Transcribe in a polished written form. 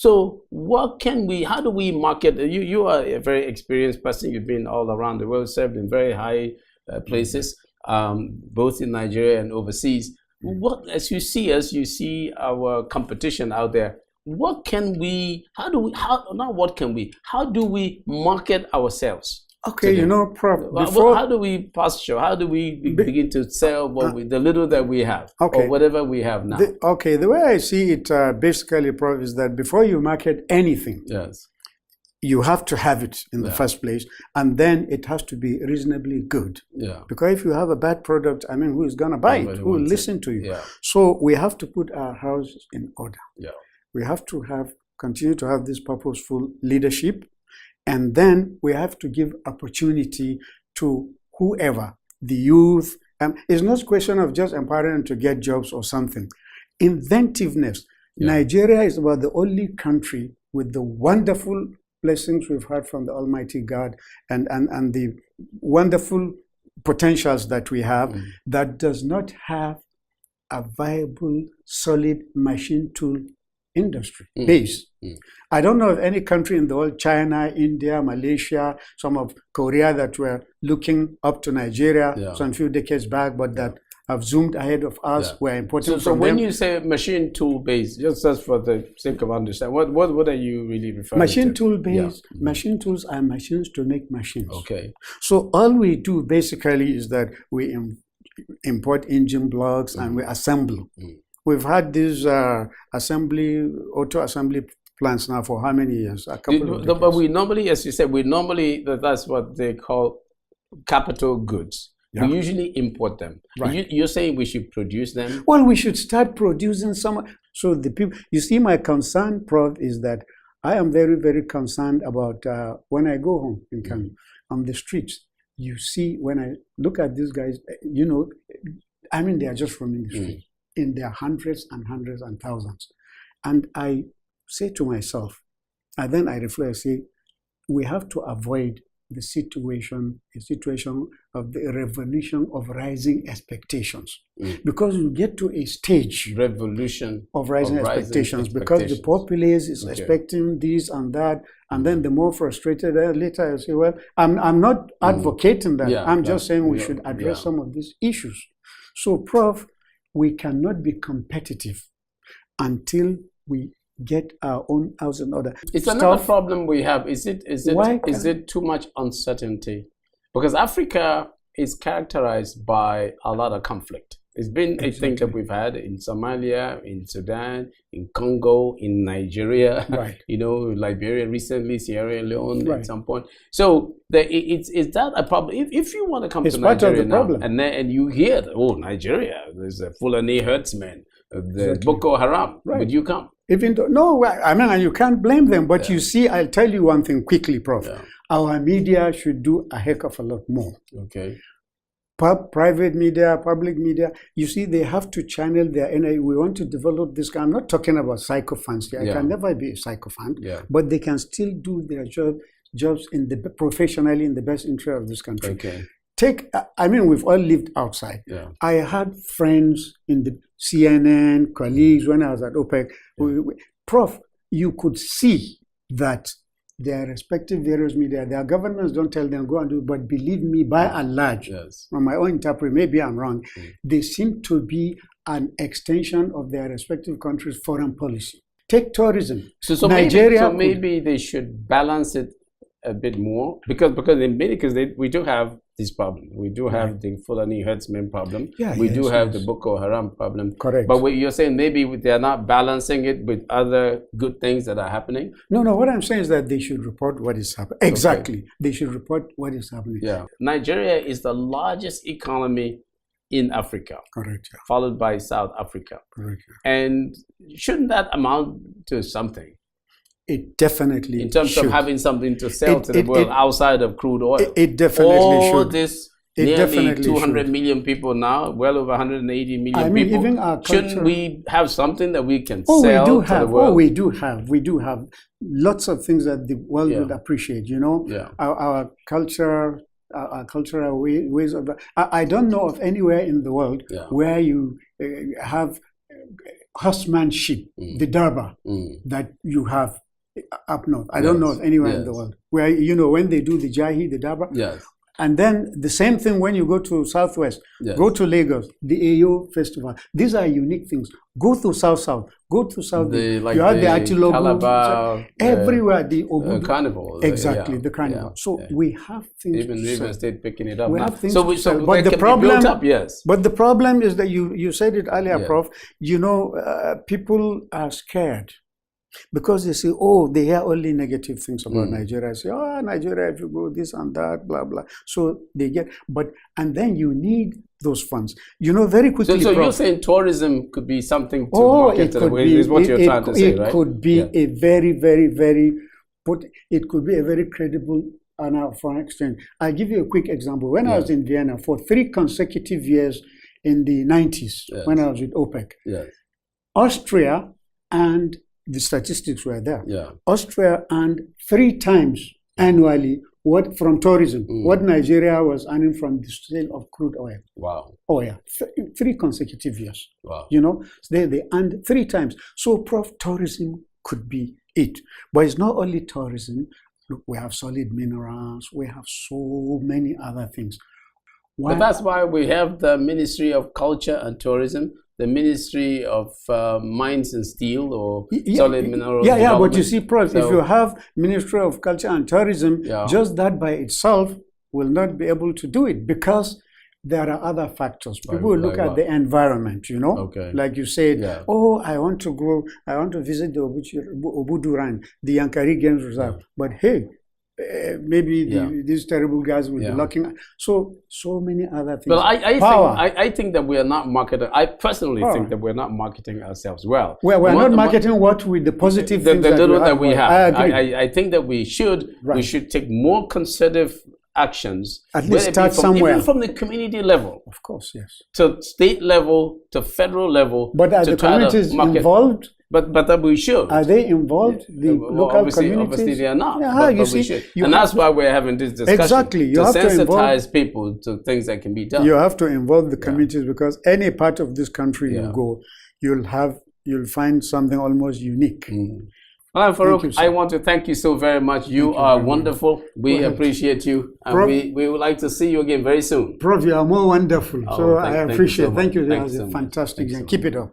So how do we market? You are a very experienced person. You've been all around the world, served in very high places, both in Nigeria and overseas. As you see our competition out there, how do we market ourselves? Okay, today? Prof, how do we posture? How do we begin to sell the little that we have, or whatever we have now? The way I see it, basically, Prof, is that before you market anything, yes, you have to have it in the first place, and then it has to be reasonably good. Yeah. Because if you have a bad product, who is going to buy it? Who will listen to you? Yeah. So we have to put our house in order. Yeah. We have to continue to have this purposeful leadership. And then we have to give opportunity to whoever, the youth. It's not a question of just empowering them to get jobs or something. Inventiveness. Yeah. Nigeria is about the only country with the wonderful blessings we've had from the Almighty God and the wonderful potentials that we have that does not have a viable, solid machine tool industry base. I don't know of any country in the world, China, India, Malaysia, some of Korea, that were looking up to Nigeria some few decades back, but that have zoomed ahead of us. We're importing so when you say machine tool based, just for the sake of understanding, what are you really referring to? Machine tool based, machine tools are machines to make machines. Okay. So all we do basically is that we import engine blocks and we assemble. We've had these auto assembly plants now for how many years? A couple of decades. But we normally, as you said, that's what they call capital goods. Yeah. We usually import them. Right. You're saying we should produce them? Well, we should start producing some. So the people, you see, my concern, Prof, is that I am very, very concerned about when I go home in Kano, on the streets. You see, when I look at these guys, they are just roaming the street in their hundreds and hundreds and thousands. And I say to myself, and then I reflect, I say, we have to avoid a situation of the revolution of rising expectations. Because you get to a stage of rising expectations because the populace is expecting this and that, and then the more frustrated later I say, well, I'm not advocating that. I'm just saying we should address some of these issues. So, Prof, we cannot be competitive until we get our own house in order. It's another problem we have. Is it too much uncertainty? Because Africa is characterized by a lot of conflict. It's been a thing that we've had in Somalia, in Sudan, in Congo, in Nigeria, Liberia recently, Sierra Leone at some point. So is that a problem? If you want to come to Nigeria now, and you hear, Nigeria, there's a Fulani herdsman, the Boko Haram, would you come? Even though, no, and you can't blame them. But you see, I'll tell you one thing quickly, Prof. Yeah. Our media should do a heck of a lot more. Okay. Private media, public media, you see, they have to channel their energy. We want to develop this. I'm not talking about sycophants. I can never be a sycophant, but they can still do their jobs professionally in the best interest of this country. Okay. We've all lived outside. Yeah. I had friends in the CNN, colleagues when I was at OPEC. Prof, you could see that their respective various media, their governments don't tell them go and do it, but believe me, by and large, from my own interpretation, maybe I'm wrong, they seem to be an extension of their respective countries' foreign policy. Take tourism. So Nigeria maybe they should balance it a bit more because in many cases we do have this problem. We do have the Fulani herdsmen problem. We do have the Boko Haram problem. Correct. But what you're saying, maybe they're not balancing it with other good things that are happening? No, what I'm saying is that they should report what is happening. Exactly. Okay. They should report what is happening. Yeah. Nigeria is the largest economy in Africa. Correct. Yeah. Followed by South Africa. Correct. Yeah. And shouldn't that amount to something? It definitely in terms should. of having something to sell to the world outside of crude oil. It definitely should. This nearly 200 million people now, well over 180 million people. Even our culture, shouldn't we have something that we can sell to the world? We do have lots of things that the world would appreciate. Our culture, our cultural ways of. I don't know of anywhere in the world where you have horsemanship, the Darbar that you have up north. I don't know anywhere in the world where, you know, when they do the Jahi, the Darbar. Yes. And then the same thing when you go to Southwest, go to Lagos, the Ayo Festival. These are unique things. Go to South, go to South. You have the Atilogu, Calabar, everywhere, the Obudu. Carnival. Exactly, the carnival. So we have things even River State picking it up. We have things but the problem, but the problem is that you said it earlier, Prof. You know, people are scared. Because they say, oh, they hear only negative things about Nigeria. Say, oh, Nigeria, if you go this and that, blah, blah. So they get, and then you need those funds. You know, very quickly. So you're saying tourism could be something to market to the way, is what you're trying to say, right? It could be a very, very, very, it could be a very credible foreign exchange. I'll give you a quick example. When I was in Vienna for 3 consecutive years in the 90s, when I was with OPEC, Austria and the statistics were there. Austria earned 3 times annually what from tourism, what Nigeria was earning from the sale of crude oil. Wow. Oh yeah, 3 consecutive years. Wow. You know, they earned 3 times. So, Prof, tourism could be it. But it's not only tourism. Look, we have solid minerals. We have so many other things. But that's why we have the Ministry of Culture and Tourism, the Ministry of Mines and Steel, or Solid Minerals. Yeah, but you see, Prof, if you have Ministry of Culture and Tourism, just that by itself will not be able to do it, because there are other factors. People will look at the environment, you know, like you said, oh, I want to visit the Obuduran, the Yankari Games Reserve, but hey, maybe these terrible guys will be looking. So many other things. Well, I think that we are not marketing. I personally think that we're not marketing ourselves well. Well, we're not marketing what with the positive things that we have. I agree. I think that we should take more conservative actions. At least start somewhere. Even from the community level. Of course, yes. To state level, to federal level. But are the communities involved? But that we should. Are they involved? The local communities? Obviously they are not. Yeah, but we should. And that's why we're having this discussion. Exactly. You to have sensitize people to things that can be done. You have to involve the communities, because any part of this country you go, you'll find something almost unique. Well, Farouk, I want to thank you so very much. You are wonderful. We appreciate you. And Prof, we would like to see you again very soon. Prof, you are more wonderful. I appreciate it. Thank you. That was fantastic. Keep it up.